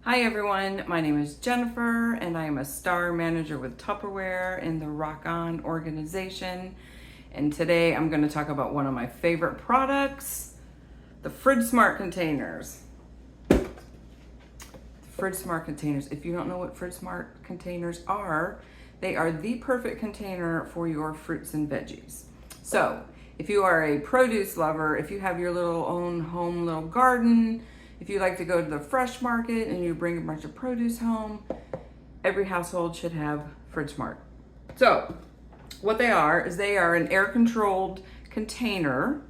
Hi everyone, my name is Jennifer and I am a star manager with Tupperware in the Rock On organization. And today I'm going to talk about one of my favorite products, the FridgeSmart Containers. FridgeSmart Containers. If you don't know what FridgeSmart Containers are, they are the perfect container for your fruits and veggies. So if you are a produce lover, if you have your little own home little garden, if you like to go to the fresh market and you bring a bunch of produce home, every household should have FridgeSmart. So what they are is they are an air-controlled container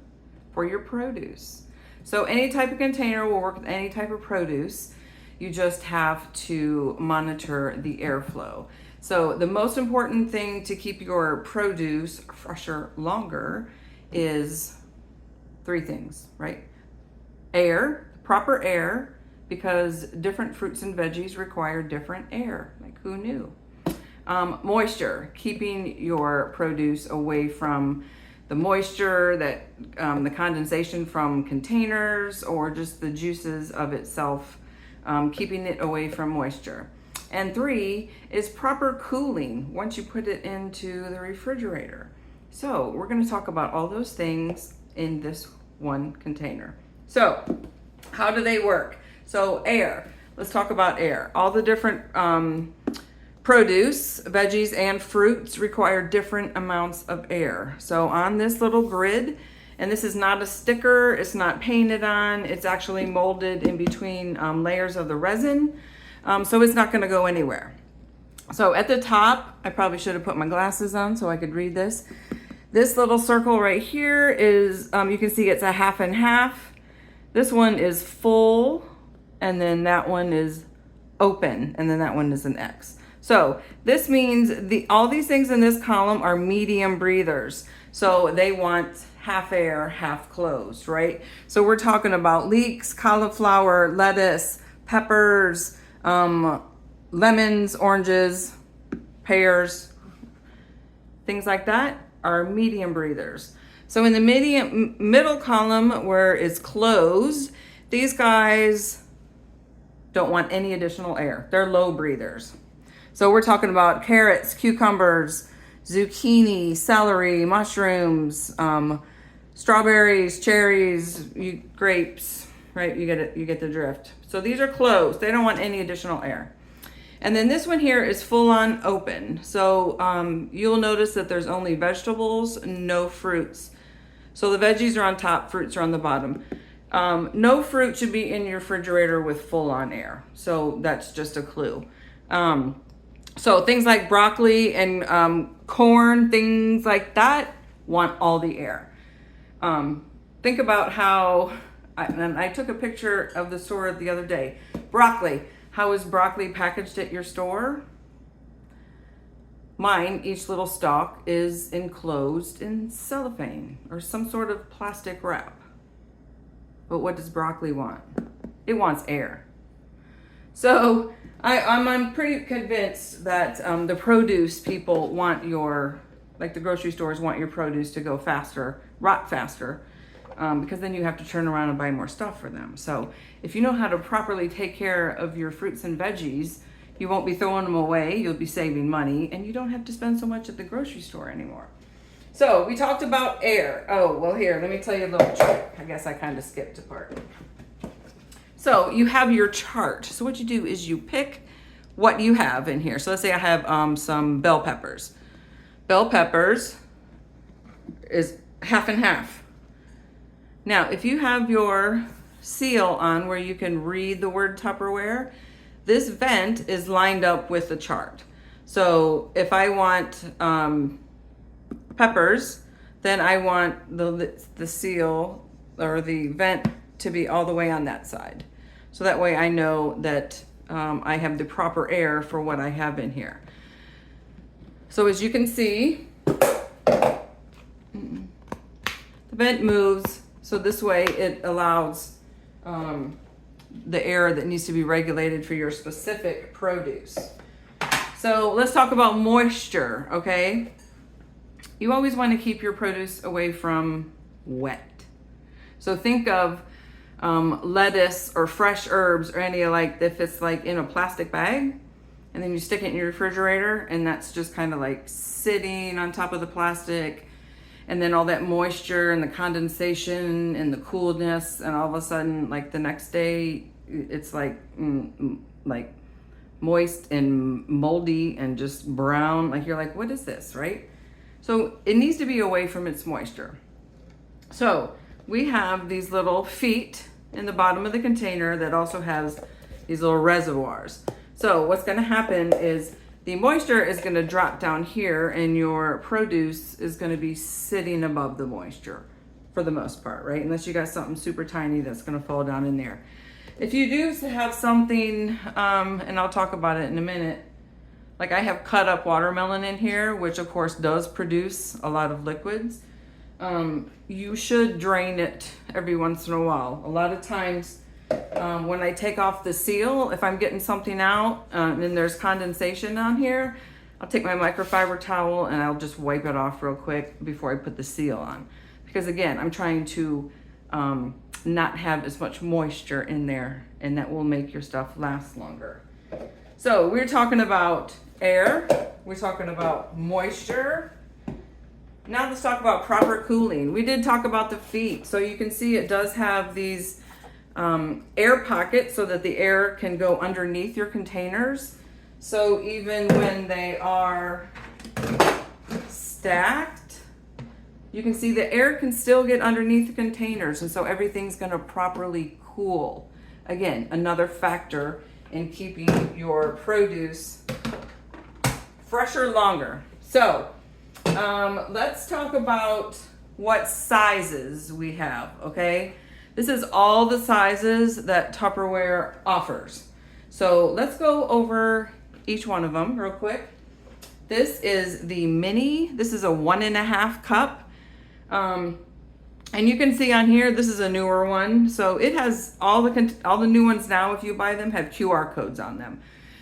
for your produce. So any type of container will work with any type of produce. You just have to monitor the airflow. So the most important thing to keep your produce fresher longer is three things, right? Air, proper air, because different fruits and veggies require different air. Like, who knew? Moisture, keeping your produce away from the moisture, that the condensation from containers or just the juices of itself, keeping it away from moisture. And three is proper cooling once you put it into the refrigerator. So we're going to talk about all those things in this one container. So how do they work? So air, let's talk about air. All the different produce, veggies, and fruits require different amounts of air. So on this little grid, and this is not a sticker, it's not painted on, it's actually molded in between layers of the resin. So it's not gonna go anywhere. So at the top, I probably should have put my glasses on so I could read this. This little circle right here is, you can see it's a half and half. This one is full, and then that one is open, and then that one is an X. So this means all these things in this column are medium breathers. So they want half air, half closed, right? So we're talking about leeks, cauliflower, lettuce, peppers, lemons, oranges, pears, things like that are medium breathers. So in the middle column where it's closed, these guys don't want any additional air. They're low breathers. So we're talking about carrots, cucumbers, zucchini, celery, mushrooms, strawberries, cherries, grapes, right? You get the drift. So these are closed. They don't want any additional air. And then this one here is full on open. So you'll notice that there's only vegetables, no fruits. So the veggies are on top, fruits are on the bottom. No fruit should be in your refrigerator with full on air. So that's just a clue. So things like broccoli and corn, things like that, want all the air. Think about how, and I took a picture of the store the other day. Broccoli, how is broccoli packaged at your store? Mine, each little stalk is enclosed in cellophane or some sort of plastic wrap. But what does broccoli want? It wants air. So I'm pretty convinced that the produce people want like the grocery stores want your produce to go faster, rot faster, because then you have to turn around and buy more stuff for them. So if you know how to properly take care of your fruits and veggies, you won't be throwing them away, you'll be saving money, and you don't have to spend so much at the grocery store anymore. So we talked about air. Oh, well here, let me tell you a little trick. I guess I kind of skipped a part. So you have your chart. So what you do is you pick what you have in here. So let's say I have some bell peppers. Bell peppers is half and half. Now, if you have your seal on where you can read the word Tupperware, this vent is lined up with the chart. So if I want peppers, then I want the seal or the vent to be all the way on that side. So that way I know that I have the proper air for what I have in here. So as you can see, the vent moves. So this way it allows the air that needs to be regulated for your specific produce. So let's talk about moisture, okay? You always want to keep your produce away from wet. So think of lettuce or fresh herbs or any like, if it's like in a plastic bag, and then you stick it in your refrigerator, and that's just kind of like sitting on top of the plastic, and then all that moisture and the condensation and the coolness, and all of a sudden, like the next day, it's like moist and moldy and just brown. Like you're like, what is this, right? So it needs to be away from its moisture. So we have these little feet in the bottom of the container that also has these little reservoirs. So what's going to happen is the moisture is going to drop down here, and your produce is going to be sitting above the moisture for the most part, right? Unless you got something super tiny that's going to fall down in there. If you do have something, and I'll talk about it in a minute, like I have cut up watermelon in here, which of course does produce a lot of liquids. You should drain it every once in a while. A lot of times, when I take off the seal, if I'm getting something out and there's condensation on here, I'll take my microfiber towel and I'll just wipe it off real quick before I put the seal on. Because again, I'm trying to not have as much moisture in there, and that will make your stuff last longer. So we're talking about air, we're talking about moisture. Now let's talk about proper cooling. We did talk about the feet. So you can see it does have these air pockets so that the air can go underneath your containers. So even when they are stacked, you can see the air can still get underneath the containers, and so everything's going to properly cool. Again, another factor in keeping your produce fresher longer. So let's talk about what sizes we have, okay? This is all the sizes that Tupperware offers. So let's go over each one of them real quick. This is the mini. This is a 1.5 cup. And you can see on here, this is a newer one. So it has all the new ones now, if you buy them, have QR codes on them.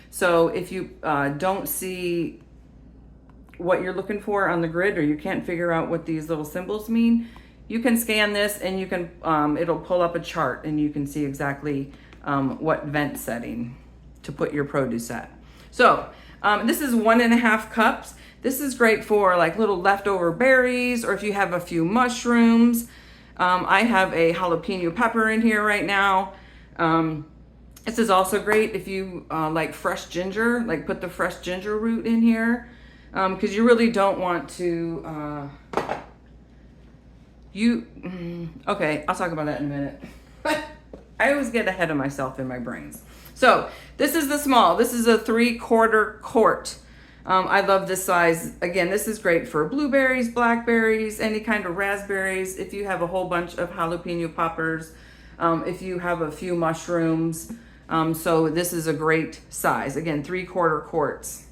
So if you don't see what you're looking for on the grid, or you can't figure out what these little symbols mean, you can scan this and you can, it'll pull up a chart and you can see exactly what vent setting to put your produce at. So this is 1.5 cups. This is great for like little leftover berries, or if you have a few mushrooms. I have a jalapeno pepper in here right now. This is also great if you like fresh ginger, like put the fresh ginger root in here, because you really don't want to, okay, I'll talk about that in a minute. I always get ahead of myself in my brains. So this is the small, this is a 3/4 quart. I love this size. Again, this is great for blueberries, blackberries, any kind of raspberries. If you have a whole bunch of jalapeno poppers, if you have a few mushrooms. So this is a great size. Again, 3/4 quarts.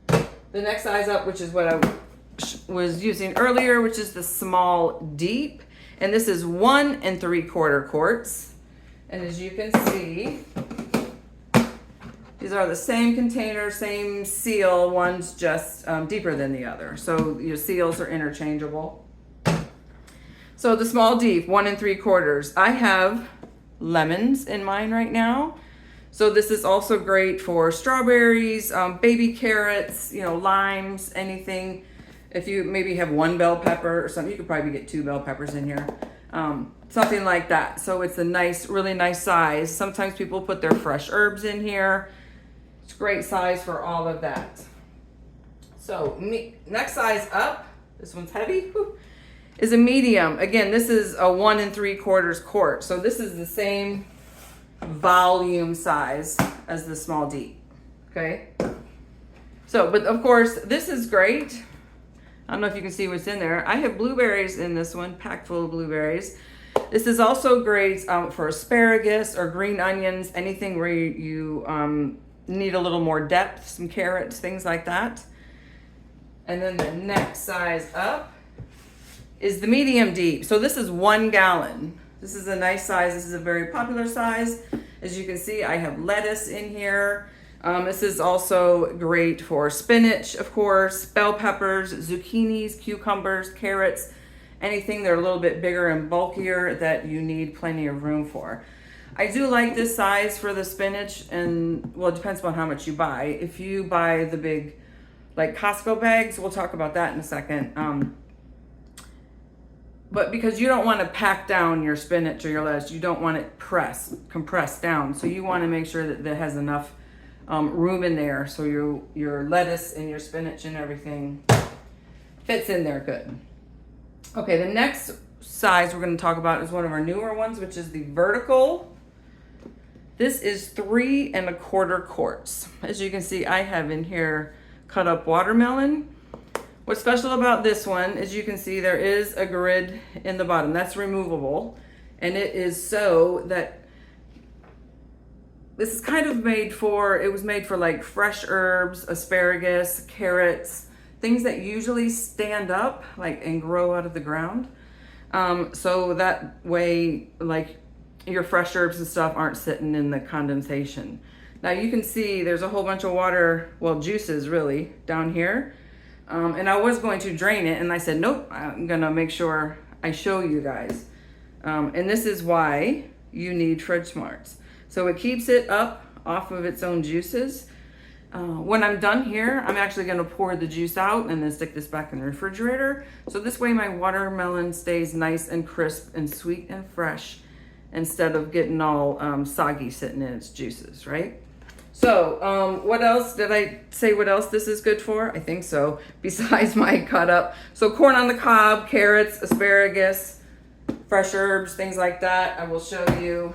The next size up, which is what I was using earlier, which is the small deep. And this is 1 3/4 quarts. And as you can see, these are the same container, same seal, one's just deeper than the other. So your seals are interchangeable. So the small deep, 1 3/4. I have lemons in mine right now. So this is also great for strawberries, baby carrots, limes, anything. If you maybe have 1 bell pepper or something, you could probably get 2 bell peppers in here. Something like that. So it's a nice, really nice size. Sometimes people put their fresh herbs in here. It's a great size for all of that. So next size up, this one's heavy, is a medium. Again, this is a 1 3/4 quart. So this is the same volume size as the small deep, okay? So, but of course, this is great. I don't know if you can see what's in there. I have blueberries in this one, packed full of blueberries. This is also great for asparagus or green onions, anything where you need a little more depth, some carrots, things like that. And then the next size up is the medium deep. So this is 1 gallon. This is a nice size. This is a very popular size. As you can see, I have lettuce in here. This is also great for spinach, of course, bell peppers, zucchinis, cucumbers, carrots, anything that are a little bit bigger and bulkier that you need plenty of room for. I do like this size for the spinach, and well, it depends on how much you buy. If you buy the big, like Costco bags, we'll talk about that in a second. But because you don't want to pack down your spinach or your lettuce, you don't want it compressed down. So you want to make sure that it has enough room in there so your lettuce and your spinach and everything fits in there good. Okay, the next size we're going to talk about is one of our newer ones, which is the vertical. This is 3 1/4 quarts. As you can see, I have in here cut up watermelon. What's special about this one is you can see there is a grid in the bottom. That's removable. And it is so that this is kind of made for, it was made for like fresh herbs, asparagus, carrots, things that usually stand up like and grow out of the ground. So that way, like your fresh herbs and stuff aren't sitting in the condensation. Now you can see there's a whole bunch of water, well, juices really down here. And I was going to drain it, and I said, nope, I'm gonna make sure I show you guys. And this is why you need FridgeSmarts. So it keeps it up off of its own juices. When I'm done here, I'm actually gonna pour the juice out and then stick this back in the refrigerator. So this way my watermelon stays nice and crisp and sweet and fresh instead of getting all soggy sitting in its juices, right? So, what else? Did I say what else this is good for? I think so, besides my cut up. So corn on the cob, carrots, asparagus, fresh herbs, things like that, I will show you.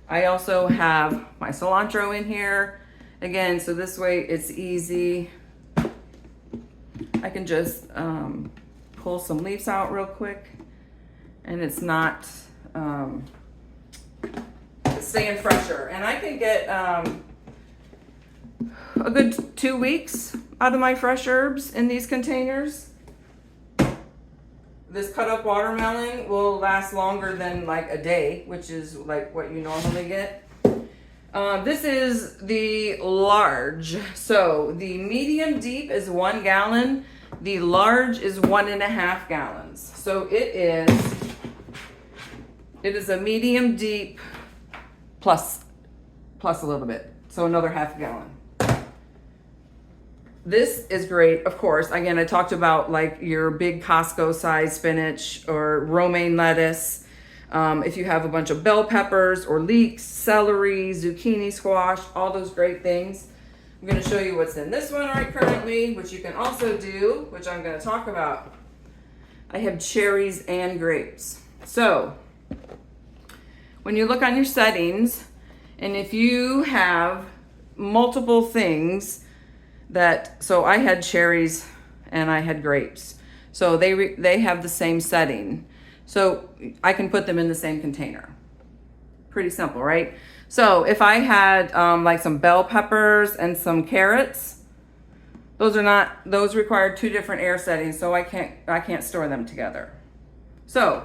I also have my cilantro in here. Again, so this way it's easy. I can just pull some leaves out real quick, and it's not staying fresher. And I can get a good 2 weeks out of my fresh herbs in these containers. This cut up watermelon will last longer than like a day, which is like what you normally get. This is the large. So the medium deep is 1 gallon. The large is 1.5 gallons. So it is a medium deep plus a little bit. So another 1/2 gallon. This is great, of course. Again, I talked about like your big Costco size spinach or romaine lettuce. If you have a bunch of bell peppers or leeks, celery, zucchini, squash, all those great things. I'm going to show you what's in this one right currently, which you can also do, which I'm going to talk about. I have cherries and grapes. So when you look on your settings, and if you have multiple things, so I had cherries and I had grapes. So they have the same setting. So I can put them in the same container. Pretty simple, right? So if I had like some bell peppers and some carrots, those require 2 different air settings, so I can't store them together. So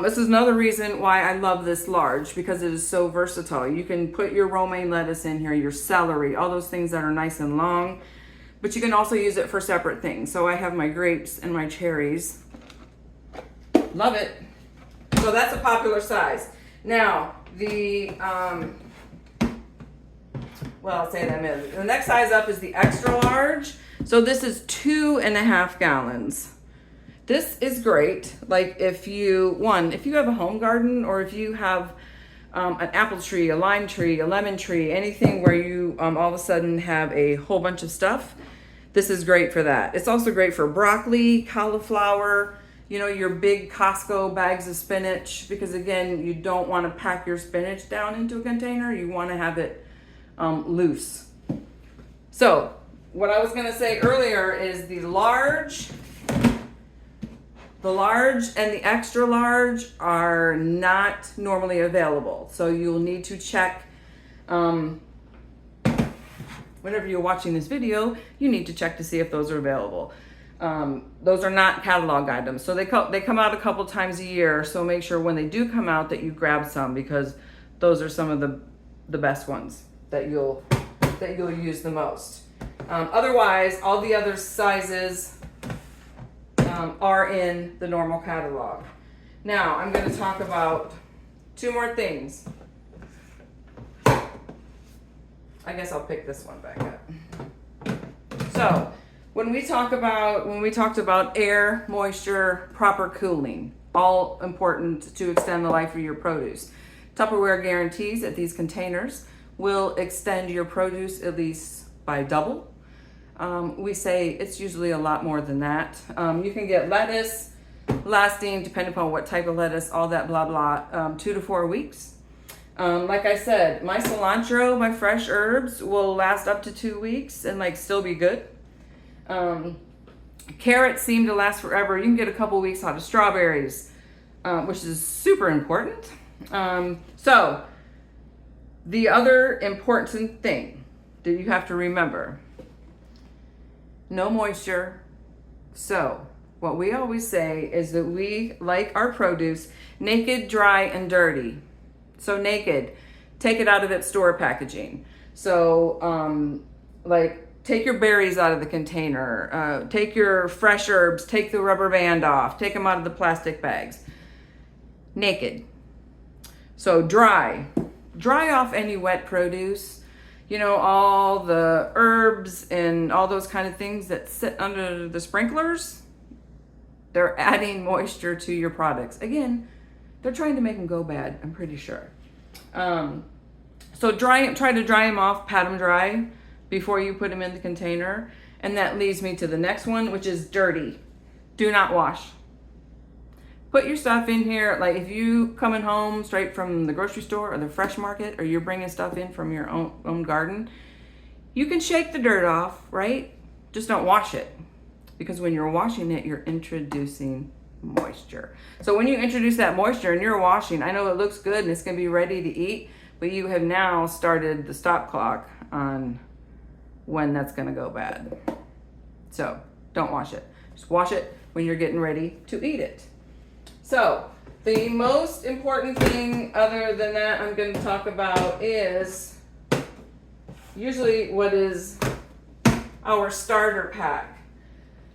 this is another reason why I love this large, because it is so versatile. You can put your romaine lettuce in here, your celery, all those things that are nice and long, but you can also use it for separate things. So I have my grapes and my cherries. Love it. So that's a popular size. Now, I'll say that in a minute. The next size up is the extra large. So this is 2.5 gallons. This is great. Like if you have a home garden, or if you have an apple tree, a lime tree, a lemon tree, anything where you all of a sudden have a whole bunch of stuff, this is great for that. It's also great for broccoli, cauliflower, your big Costco bags of spinach, because again, you don't want to pack your spinach down into a container. You want to have it loose. So what I was going to say earlier is the large and the extra large are not normally available. So you'll need to check, whenever you're watching this video, you need to check to see if those are available. Those are not catalog items. So they come out a couple times a year. So make sure when they do come out that you grab some, because those are some of the best ones that you'll use the most. Otherwise, all the other sizes, are in the normal catalog. Now, I'm going to talk about two more things. I guess I'll pick this one back up. So, when we talked about air, moisture, proper cooling, all important to extend the life of your produce. Tupperware guarantees that these containers will extend your produce at least by double. We say it's usually a lot more than that. You can get lettuce lasting, depending upon what type of lettuce, all that blah blah, 2 to 4 weeks. Like I said, my cilantro, my fresh herbs will last up to 2 weeks and like still be good. Carrots seem to last forever. You can get a couple weeks out of strawberries, which is super important. So the other important thing that you have to remember, no moisture. So what we always say is that we like our produce naked, dry, and dirty. So naked, take it out of its store packaging. So like take your berries out of the container, take your fresh herbs, take the rubber band off, take them out of the plastic bags. Naked. So dry off any wet produce. You know, all the herbs and all those kind of things that sit under the sprinklers, they're adding moisture to your products. Again, they're trying to make them go bad, I'm pretty sure. So try to dry them off, pat them dry before you put them in the container. And that leads me to the next one, which is dirty. Do not wash. Put your stuff in here, like if you coming home straight from the grocery store or the fresh market, or you're bringing stuff in from your own garden, you can shake the dirt off, right? Just don't wash it. Because when you're washing it, you're introducing moisture. So when you introduce that moisture and you're washing, I know it looks good and it's gonna be ready to eat, but you have now started the stop clock on when that's gonna go bad. So don't wash it. Just wash it when you're getting ready to eat it. So the most important thing other than that I'm going to talk about is usually what is our starter pack.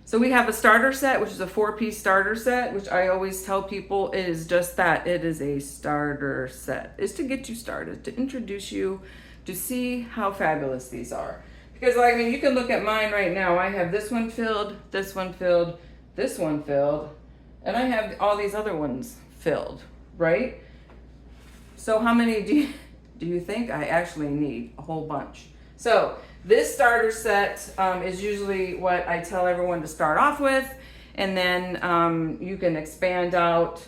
So we have a starter set, which is a 4-piece starter set, which I always tell people is just that. It is a starter set. It's to get you started, to introduce you, to see how fabulous these are. Because I mean, you can look at mine right now. I have this one filled, this one filled, this one filled, and I have all these other ones filled, right? So how many do you think I actually need? A whole bunch. So this starter set is usually what I tell everyone to start off with, and then you can expand out.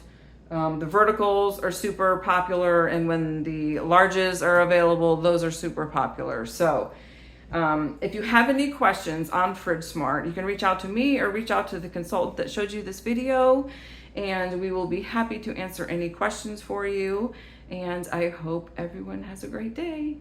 The verticals are super popular, and when the larges are available, those are super popular. So if you have any questions on FridgeSmart, you can reach out to me or reach out to the consultant that showed you this video, and we will be happy to answer any questions for you. And I hope everyone has a great day.